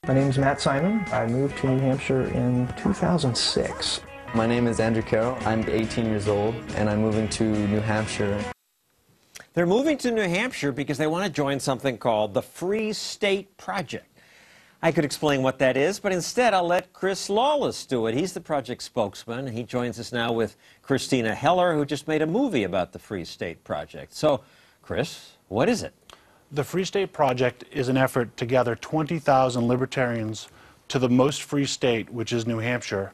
My name is Matt Simon. I moved to New Hampshire in 2006. My name is Andrew Carroll. I'm 18 years old, and I'm moving to New Hampshire. They're moving to New Hampshire because they want to join something called the Free State Project. I could explain what that is, but instead I'll let Chris Lawless do it. He's the project spokesman. He joins us now with Christina Heller, who just made a movie about the Free State Project. So, Chris, what is it? The Free State Project is an effort to gather 20,000 libertarians to the most free state, which is New Hampshire,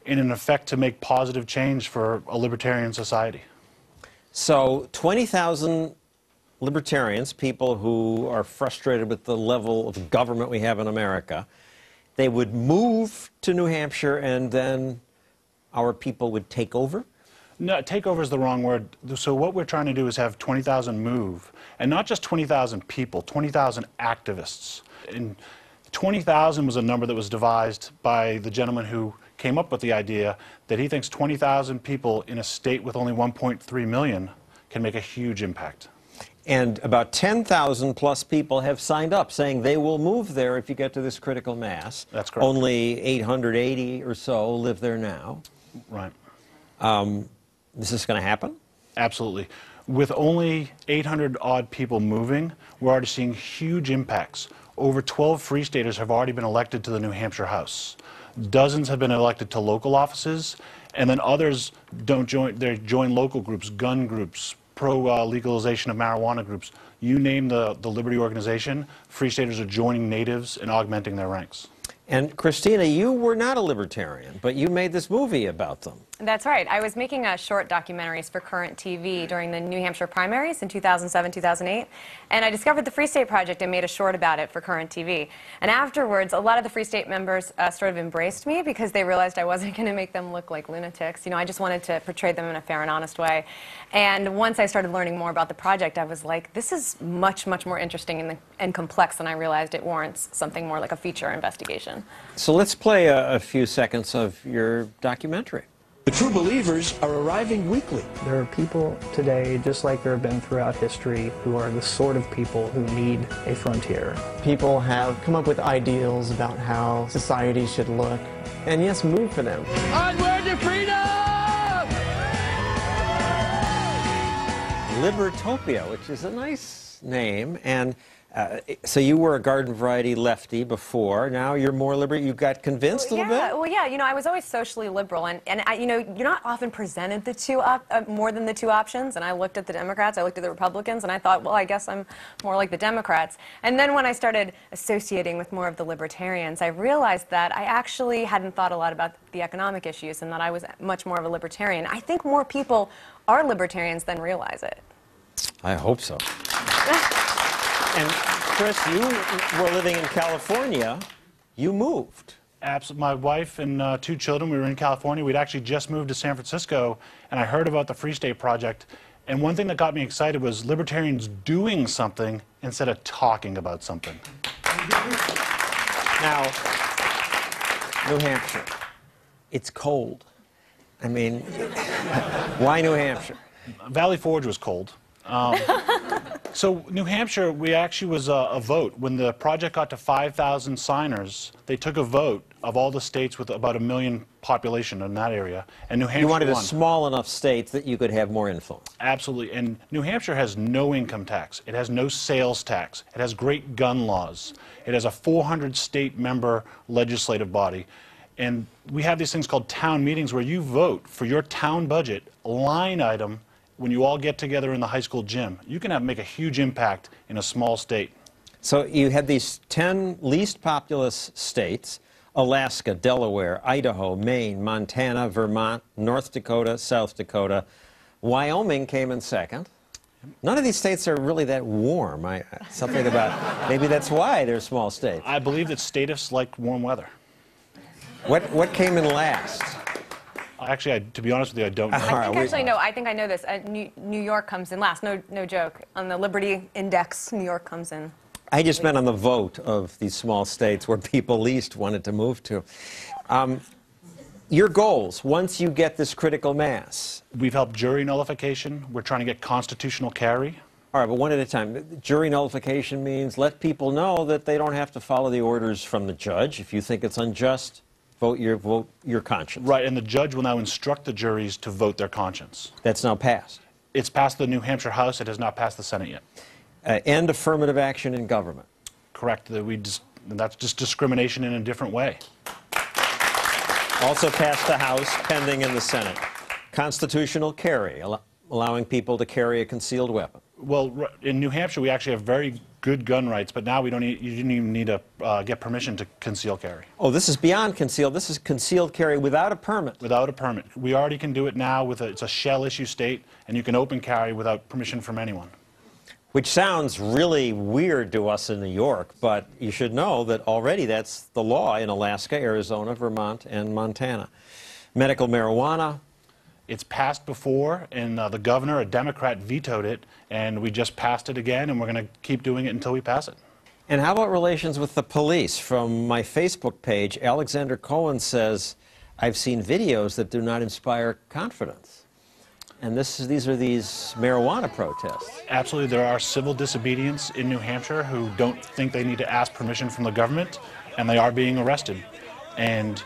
in an effect to make positive change for a libertarian society. So 20,000 libertarians, people who are frustrated with the level of government we have in America, they would move to New Hampshire and then our people would take over? No, take over is the wrong word. So what we're trying to do is have 20,000 move, and not just 20,000 people, 20,000 activists. And 20,000 was a number that was devised by the gentleman who came up with the idea that he thinks 20,000 people in a state with only 1.3 million can make a huge impact. And about 10,000 plus people have signed up saying they will move there if you get to this critical mass. That's correct. Only 880 or so live there now. Right. Is this going to happen? Absolutely. With only 800 odd people moving, we're already seeing huge impacts. Over 12 Free Staters have already been elected to the New Hampshire House. Dozens have been elected to local offices, and then others don't join. They join local groups, gun groups, pro-legalization of marijuana groups. You name the Liberty organization, Free Staters are joining natives and augmenting their ranks. And Christina, you were not a libertarian, but you made this movie about them. That's right. I was making short documentaries for Current TV during the New Hampshire primaries in 2007, 2008, and I discovered the Free State Project and made a short about it for Current TV. And afterwards, a lot of the Free State members sort of embraced me because they realized I wasn't going to make them look like lunatics. You know, I just wanted to portray them in a fair and honest way. And once I started learning more about the project, I was like, this is much, much more interesting and complex than I realized it warrants something more like a feature investigation. So let's play a few seconds of your documentary. The true believers are arriving weekly. There are people today, just like there have been throughout history, who are the sort of people who need a frontier. People have come up with ideals about how society should look, and yes, move for them. Onward to freedom! Libertopia, which is a nice name, and so you were a garden variety lefty before. Now you're more liberal. You got convinced a little bit? Well, yeah. You know, I was always socially liberal, and you know, you're not often presented the two more than the two options. And I looked at the Democrats, I looked at the Republicans, and I thought, well, I guess I'm more like the Democrats. And then when I started associating with more of the libertarians, I realized that I actually hadn't thought a lot about the economic issues, and that I was much more of a libertarian. I think more people are libertarians than realize it. I hope so. And Chris, you were living in California. You moved. Absolutely. My wife and 2 children, we were in California. We'd actually just moved to San Francisco, and I heard about the Free State Project. And one thing that got me excited was libertarians doing something instead of talking about something. Now, New Hampshire. It's cold. I mean, why New Hampshire? Valley Forge was cold. So New Hampshire, we actually was a vote. When the project got to 5,000 signers, they took a vote of all the states with about 1 million population in that area, and New Hampshire You wanted won. a small enough state that you could have more influence. Absolutely, and New Hampshire has no income tax. It has no sales tax. It has great gun laws. It has a 400 state member legislative body. And we have these things called town meetings where you vote for your town budget, line item, when you all get together in the high school gym. You can make a huge impact in a small state. So you had these 10 least populous states: Alaska, Delaware, Idaho, Maine, Montana, Vermont, North Dakota, South Dakota. Wyoming came in second. None of these states are really that warm. Something about, maybe that's why they're small states. I believe that statists like warm weather. What came in last? Actually, to be honest with you, I don't know. I think I know this. New York comes in last. No joke. On the Liberty Index, New York comes in. I just meant on the vote of these small states where people least wanted to move to. Your goals, once you get this critical mass? We've helped jury nullification. We're trying to get constitutional carry. All right, but one at a time. Jury nullification means let people know that they don't have to follow the orders from the judge. If you think it's unjust, vote your conscience. Right, and the judge will now instruct the juries to vote their conscience. That's now passed. It's passed the New Hampshire House. It has not passed the Senate yet. End affirmative action in government. Correct. That's just discrimination in a different way. Also passed the House, pending in the Senate. Constitutional carry, allowing people to carry a concealed weapon. Well, in New Hampshire, we actually have very good gun rights, but now you didn't even need to get permission to conceal carry. Oh, this is beyond concealed. This is concealed carry without a permit. Without a permit. We already can do it now. It's a shell issue state, and you can open carry without permission from anyone. Which sounds really weird to us in New York, but you should know that already that's the law in Alaska, Arizona, Vermont, and Montana. Medical marijuana. It's passed before, and the governor, a Democrat, vetoed it, and we just passed it again, and we're going to keep doing it until we pass it. And how about relations with the police? From my Facebook page, Alexander Cohen says, I've seen videos that do not inspire confidence. And these are marijuana protests. Absolutely. There are civil disobedience in New Hampshire who don't think they need to ask permission from the government, and they are being arrested. And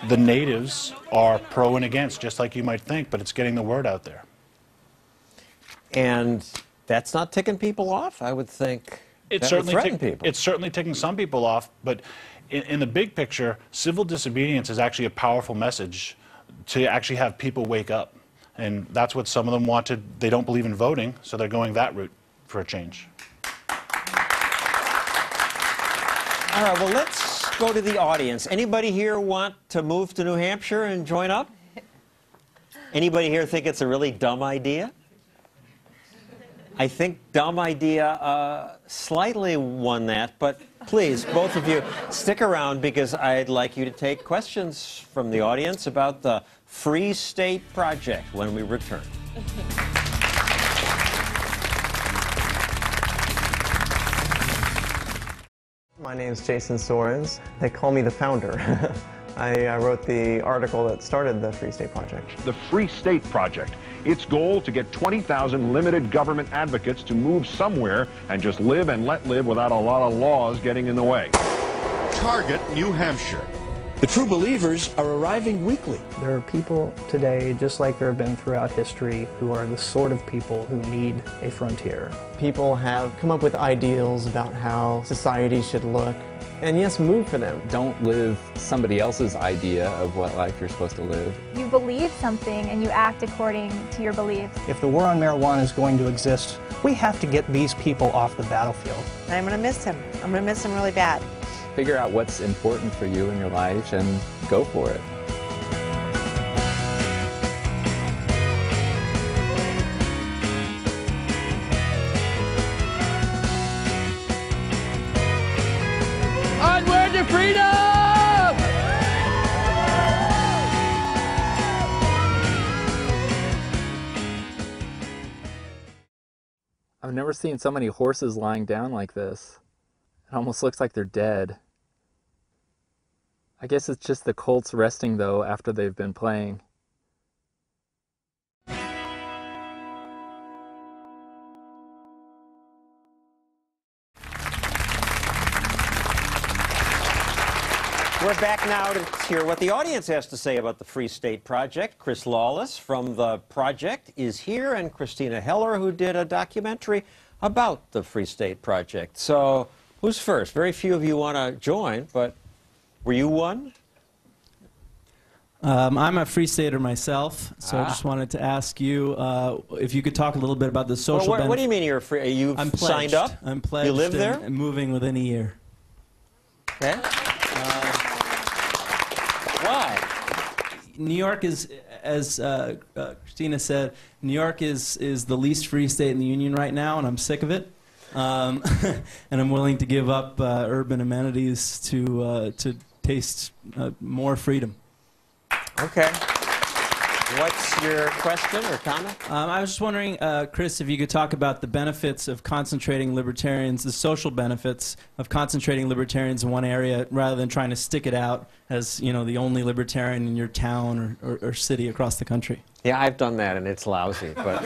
the natives are pro and against, just like you might think, but it's getting the word out there. And that's not ticking people off, I would think. That would threaten people. It's certainly ticking some people off, but in the big picture, civil disobedience is actually a powerful message to actually have people wake up. And that's what some of them wanted. They don't believe in voting, so they're going that route for a change. All right, well, let's go to the audience. Anybody here want to move to New Hampshire and join up? Anybody here think it's a really dumb idea? I think dumb idea slightly won that, but please, both of you, stick around because I'd like you to take questions from the audience about the Free State Project when we return. My name is Jason Sorens. They call me the founder. I wrote the article that started the Free State Project. The Free State Project. Its goal to get 20,000 limited government advocates to move somewhere and just live and let live without a lot of laws getting in the way. Target, New Hampshire. The true believers are arriving weekly. There are people today, just like there have been throughout history, who are the sort of people who need a frontier. People have come up with ideals about how society should look, and yes, move for them. Don't live somebody else's idea of what life you're supposed to live. You believe something and you act according to your beliefs. If the war on marijuana is going to exist, we have to get these people off the battlefield. I'm going to miss him. I'm going to miss him really bad. Figure out what's important for you in your life and go for it. Onward to freedom! I've never seen so many horses lying down like this. It almost looks like they're dead. I guess it's just the colts resting, though, after they've been playing. We're back now to hear what the audience has to say about the Free State Project. Chris Lawless from the project is here, and Christina Heller, who did a documentary about the Free State Project. So, who's first? Very few of you want to join, but were you one? I'm a Free Stater myself, so I just wanted to ask you if you could talk a little bit about the social benefits. What do you mean you're free? You've signed up? I'm pledged. You live there? And moving within a year. Okay. Why? New York is, as Christina said, New York is the least free state in the union right now, and I'm sick of it. And I'm willing to give up urban amenities to taste more freedom. Okay. What's your question or comment? I was just wondering, Chris, if you could talk about the benefits of concentrating libertarians, the social benefits of concentrating libertarians in one area rather than trying to stick it out as, you know, the only libertarian in your town or city across the country. Yeah, I've done that, and it's lousy. But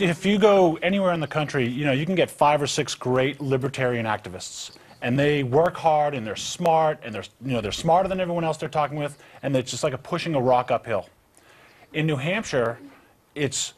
If you go anywhere in the country, you can get 5 or 6 great libertarian activists. And they work hard, and they're smart, and they're smarter than everyone else they're talking with, and it's just like pushing a rock uphill. In New Hampshire, it's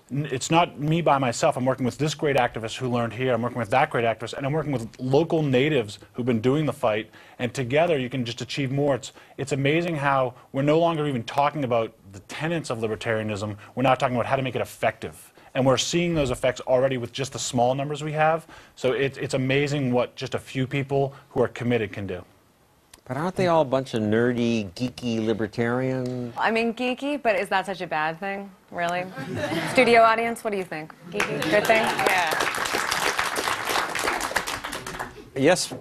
not me by myself. I'm working with this great activist who learned here. I'm working with that great activist, and I'm working with local natives who've been doing the fight. And together, you can just achieve more. It's amazing how we're no longer even talking about the tenets of libertarianism. We're now talking about how to make it effective. And we're seeing those effects already with just the small numbers we have. So it's amazing what just a few people who are committed can do. But aren't they all a bunch of nerdy, geeky libertarians? I mean, geeky, but is that such a bad thing, really? Studio audience, what do you think? Geeky, good thing? Yeah.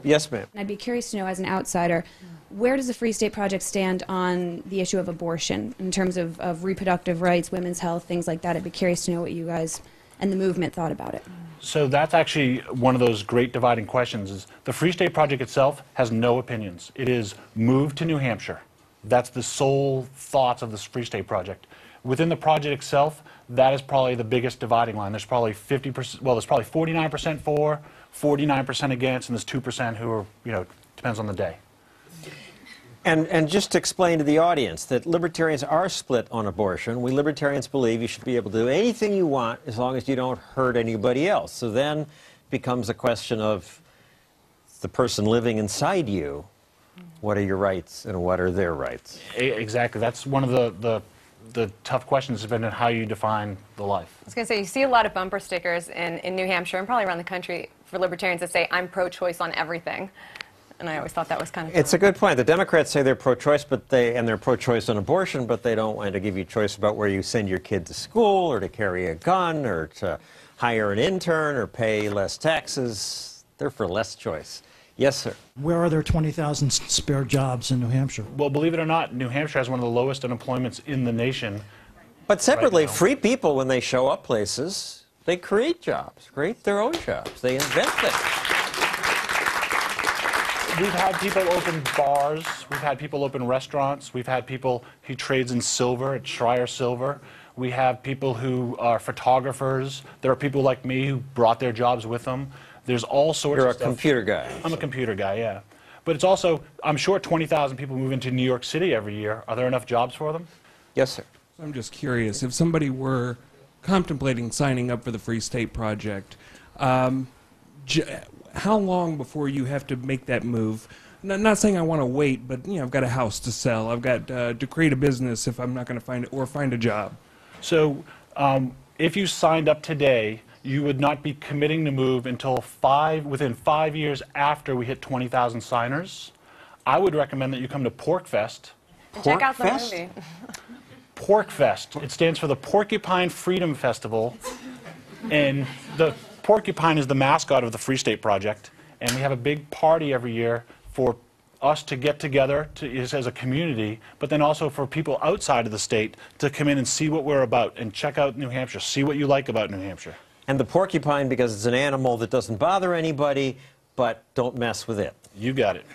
Yes, ma'am. I'd be curious to know, as an outsider, where does the Free State Project stand on the issue of abortion in terms of reproductive rights, women's health, things like that? I'd be curious to know what you guys and the movement thought about it. So that's actually one of those great dividing questions. Is the Free State Project itself has no opinions. It is move to New Hampshire. That's the sole thoughts of this Free State Project. Within the project itself, that is probably the biggest dividing line. There's probably 50%, well, there's probably 49% for, 49% against, and there's 2% who are, depends on the day. And just to explain to the audience that libertarians are split on abortion. We libertarians believe you should be able to do anything you want as long as you don't hurt anybody else. So then becomes a question of the person living inside you. What are your rights and what are their rights? Exactly. That's one of the tough questions has been how you define the life. I was going to say, you see a lot of bumper stickers in New Hampshire and probably around the country for libertarians that say, I'm pro-choice on everything. And I always thought that was kind of... It's a good point. The Democrats say they're pro-choice, and they're pro-choice on abortion, but they don't want to give you choice about where you send your kid to school, or to carry a gun, or to hire an intern, or pay less taxes. They're for less choice. Yes, sir. Where are there 20,000 spare jobs in New Hampshire? Well, believe it or not, New Hampshire has one of the lowest unemployments in the nation. But separately, free people, when they show up places, they create jobs, create their own jobs. They invent things. We've had people open bars, we've had people open restaurants, we've had people who trades in silver at Schreier Silver. We have people who are photographers. There are people like me who brought their jobs with them. There's all sorts of stuff. You're a computer guy. I'm a computer guy, yeah. But it's also, I'm sure 20,000 people move into New York City every year. Are there enough jobs for them? Yes, sir. I'm just curious, if somebody were contemplating signing up for the Free State Project, how long before you have to make that move? Not saying I want to wait, but I've got a house to sell. I've got to create a business if I'm not going to find it, or find a job. So if you signed up today, you would not be committing to move until within 5 years after we hit 20,000 signers. I would recommend that you come to PorcFest. Check out the movie. PorcFest. It stands for the Porcupine Freedom Festival, and the porcupine is the mascot of the Free State Project, and we have a big party every year for us to get together as a community, but then also for people outside of the state to come in and see what we're about and check out New Hampshire, see what you like about New Hampshire. And the porcupine, because it's an animal that doesn't bother anybody, but don't mess with it. You got it.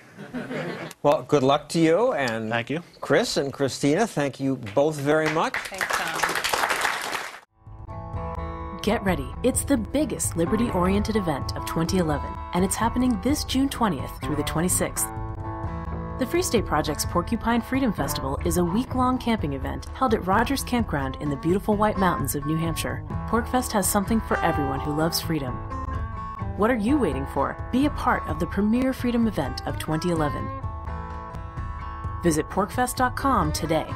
Well, good luck to you, and thank you. Chris and Christina, thank you both very much. Thanks, Tom. Get ready. It's the biggest liberty-oriented event of 2011, and it's happening this June 20th through the 26th. The Free State Project's Porcupine Freedom Festival is a week-long camping event held at Rogers Campground in the beautiful White Mountains of New Hampshire. PorcFest has something for everyone who loves freedom. What are you waiting for? Be a part of the premier freedom event of 2011. Visit porcfest.com today.